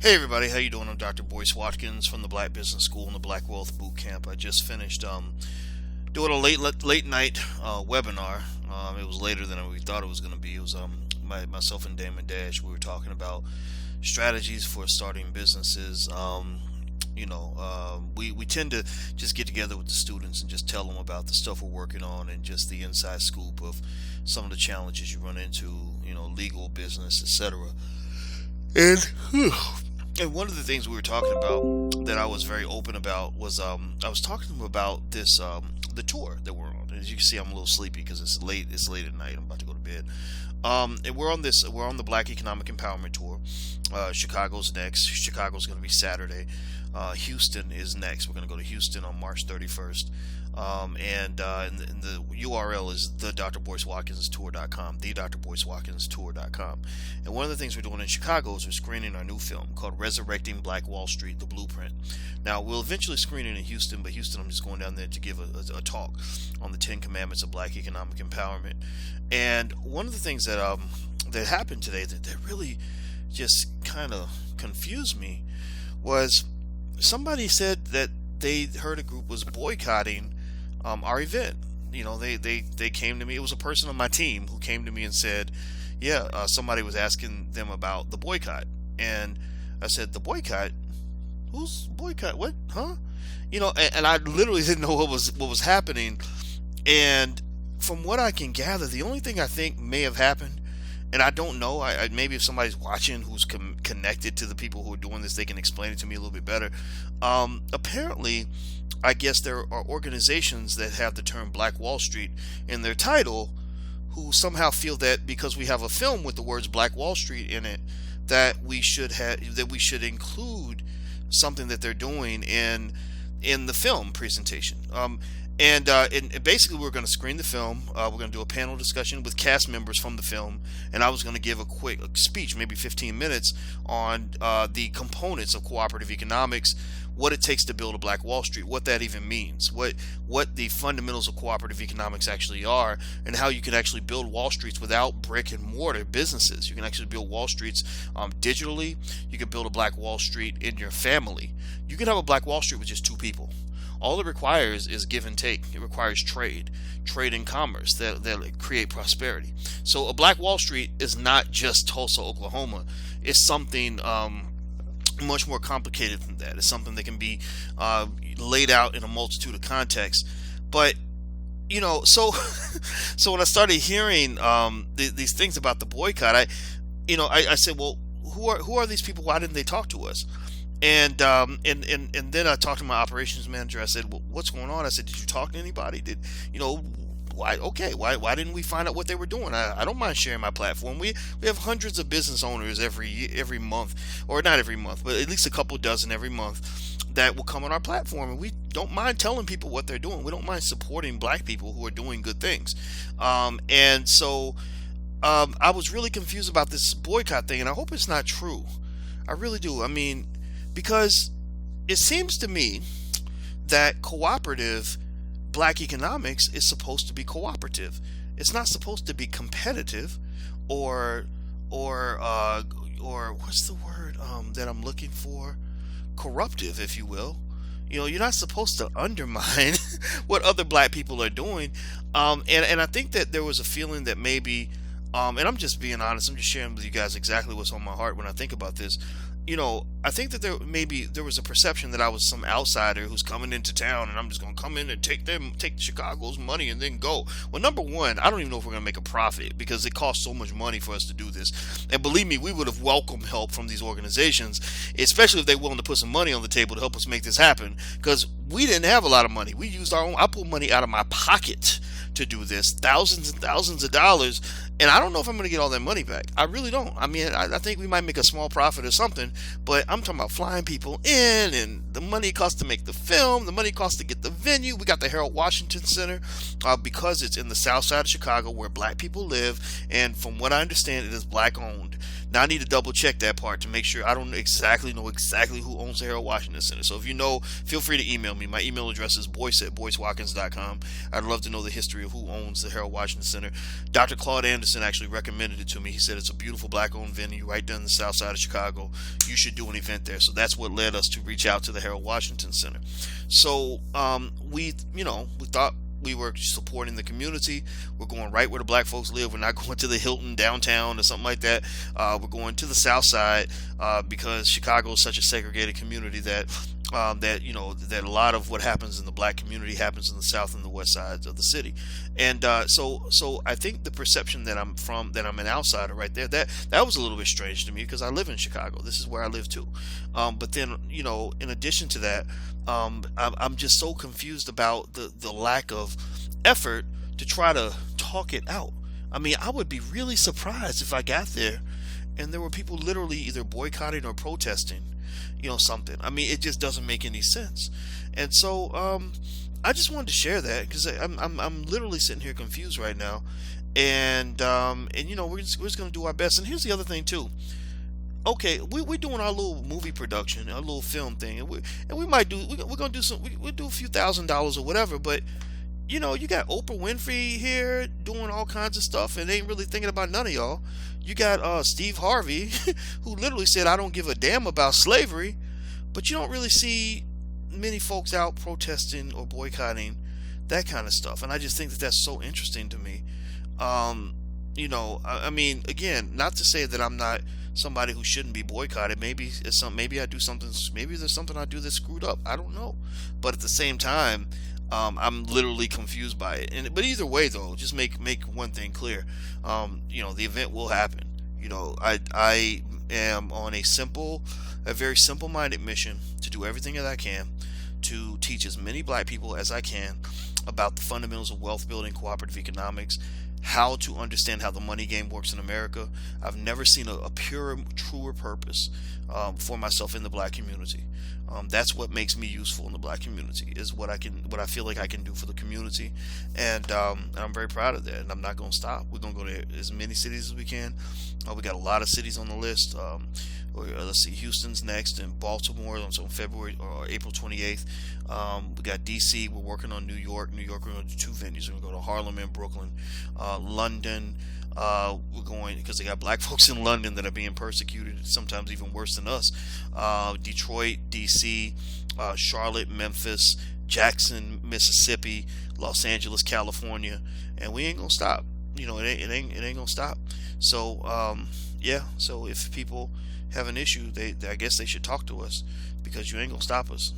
Hey everybody, how you doing? I'm Dr. Boyce Watkins from the Black Business School and the Black Wealth Boot Camp. I just finished doing a late night webinar. It was later than we thought it was going to be. It was myself and Damon Dash. We were talking about strategies for starting businesses. We tend to just get together with the students and just tell them about the stuff we're working on and just the inside scoop of some of the challenges you run into, legal, business, etc. And and one of the things we were talking about that I was very open about was I was talking to them about this the tour that we're on. As you can see, I'm a little sleepy because it's late. It's late at night. I'm about to go to bed. And we're on the Black Economic Empowerment Tour. Chicago's next. Chicago's going to be Saturday. Houston is next. We're going to go to Houston on March 31st. And the URL is thedrboycewatkinstour.com, thedrboycewatkinstour.com. And one of the things we're doing in Chicago is we're screening our new film called Resurrecting Black Wall Street, The Blueprint. Now, we'll eventually screen it in Houston, but Houston, I'm just going down there to give a talk on the 10 Commandments of Black Economic Empowerment. And one of the things that happened today that really just kind of confused me was somebody said that they heard a group was boycotting our event. They came to me. It was a person on my team who came to me and said, somebody was asking them about the boycott. And I said, the boycott? Who's boycott? What? Huh? And I literally didn't know what was happening. And from what I can gather, the only thing I think may have happened, and I don't know, maybe if somebody's watching who's connected to the people who are doing this, they can explain it to me a little bit better. Apparently, I guess there are organizations that have the term Black Wall Street in their title who somehow feel that because we have a film with the words Black Wall Street in it, that we should include something that they're doing in the film presentation. And basically, we're going to screen the film. We're going to do a panel discussion with cast members from the film, and I was going to give a quick speech, maybe 15 minutes, on the components of cooperative economics, what it takes to build a Black Wall Street, what that even means, what the fundamentals of cooperative economics actually are, and how you can actually build Wall Streets without brick and mortar businesses. You can actually build Wall Streets digitally. You can build a Black Wall Street in your family. You can have a Black Wall Street with just two people. All it requires is give and take. It requires trade and commerce that create prosperity. So a Black Wall Street is not just Tulsa, Oklahoma. It's something much more complicated than that. It's something that can be laid out in a multitude of contexts. But so when I started hearing these things about the boycott, I said, well, who are these people? Why didn't they talk to us? And then I talked to my operations manager. I said, well, what's going on? I said, did you talk to anybody? Why didn't we find out what they were doing? I don't mind sharing my platform. We have hundreds of business owners every month, or not every month, but at least a couple dozen every month that will come on our platform, and we don't mind telling people what they're doing. We don't mind supporting Black people who are doing good things. And so I was really confused about this boycott thing, and I hope it's not true. I really do. I mean, because it seems to me that cooperative Black economics is supposed to be cooperative. It's not supposed to be competitive or what's the word that I'm looking for? Corruptive, if you will. You're not supposed to undermine what other Black people are doing. And I think that there was a feeling that maybe, and I'm just being honest, I'm just sharing with you guys exactly what's on my heart when I think about this. I think that there was a perception that I was some outsider who's coming into town and I'm just going to come in and take Chicago's money and then go. Well, number one, I don't even know if we're going to make a profit because it costs so much money for us to do this. And believe me, we would have welcomed help from these organizations, especially if they're willing to put some money on the table to help us make this happen, because we didn't have a lot of money. We used our own. I pulled money out of my pocket to do this, thousands and thousands of dollars, and I don't know if I'm going to get all that money back. I really don't. I mean, I think we might make a small profit or something, but I'm talking about flying people in, and the money it costs to make the film, the money it costs to get the venue. We got the Harold Washington Center because it's in the south side of Chicago where Black people live, and from what I understand, it is Black owned. Now I need to double check that part to make sure I don't exactly know exactly who owns the Harold Washington Center. So if you know, feel free to email me. My email address is boyce@boycewatkins.com. I'd love to know the history of who owns the Harold Washington Center. Dr. Claude Anderson actually recommended it to me. He said it's a beautiful black-owned venue right down the south side of Chicago. You should do an event there. So that's what led us to reach out to the Harold Washington Center. So we thought we were supporting the community. We're going right where the black folks live. We're not going to the Hilton downtown or something like that. We're going to the South Side because Chicago is such a segregated community that that a lot of what happens in the black community happens in the South and the West sides of the city. And so I think the perception that I'm an outsider right there, that was a little bit strange to me because I live in Chicago. This is where I live too. But then in addition to that, I'm just so confused about the lack of effort to try to talk it out. I mean, I would be really surprised if I got there and there were people literally either boycotting or protesting, something. I mean, it just doesn't make any sense. And so I just wanted to share that because I'm literally sitting here confused right now, and we're just gonna do our best. And here's the other thing too. Okay, we're doing our little movie production, our little film thing, and we might do we're gonna do we'll do a few $1,000s or whatever, but you got Oprah Winfrey here doing all kinds of stuff and ain't really thinking about none of y'all. You got Steve Harvey who literally said I don't give a damn about slavery, but you don't really see many folks out protesting or boycotting that kind of stuff, and I just think that that's so interesting to me. I mean, again, not to say that I'm not somebody who shouldn't be boycotted. Maybe maybe I do something. Maybe there's something I do that's screwed up. I don't know. But at the same time, I'm literally confused by it. But either way, though, just make one thing clear. The event will happen. I am on a very simple-minded mission to do everything that I can to teach as many black people as I can about the fundamentals of wealth building, cooperative economics, how to understand how the money game works in America. I've never seen a purer, truer purpose for myself in the black community. That's what makes me useful in the black community, is what I feel like I can do for the community, and I'm very proud of that. And I'm not going to stop. We're going to go to as many cities as we can. We got a lot of cities on the list. Let's see, Houston's next, and Baltimore on February or April 28th. We got DC. We're working on New York. We're going to do 2 venues. We're going to go to Harlem and Brooklyn. London. We're going because they got black folks in London that are being persecuted, sometimes even worse than us. Detroit, DC, Charlotte, Memphis, Jackson, Mississippi, Los Angeles, California, and we ain't gonna stop. It ain't gonna stop. So yeah. So if people have an issue, I guess they should talk to us, because you ain't gonna stop us.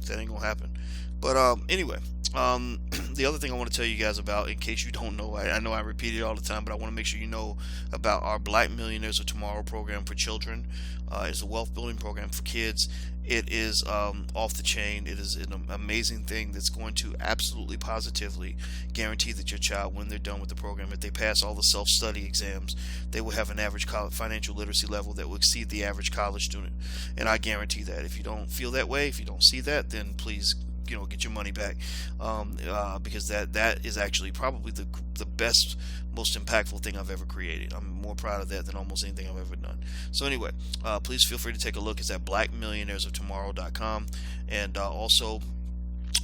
That ain't gonna happen. But anyway, the other thing I want to tell you guys about, in case you don't know, I know I repeat it all the time, but I want to make sure you know about our Black Millionaires of Tomorrow program for children. It's a wealth building program for kids. It is off the chain. It is an amazing thing that's going to absolutely positively guarantee that your child, when they're done with the program, if they pass all the self-study exams, they will have an average financial literacy level that will exceed the average college student. And I guarantee that. If you don't feel that way, if you don't see that, then please get your money back, because that is actually probably the best, most impactful thing I've ever created. I'm more proud of that than almost anything I've ever done. So anyway, please feel free to take a look. It's at blackmillionairesoftomorrow.com, and also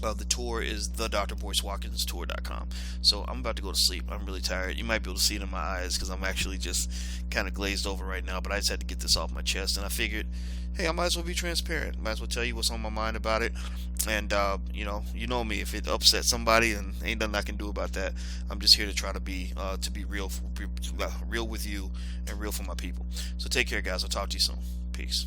the tour is the DrBoyceWatkinsTour.com. So I'm about to go to sleep. I'm really tired. You might be able to see it in my eyes because I'm actually just kind of glazed over right now, but I just had to get this off my chest, and I figured, hey, I might as well be transparent. Might as well tell you what's on my mind about it. And you know me. If it upsets somebody, and ain't nothing I can do about that. I'm just here to try to be real with you and real for my people. So take care, guys. I'll talk to you soon. Peace.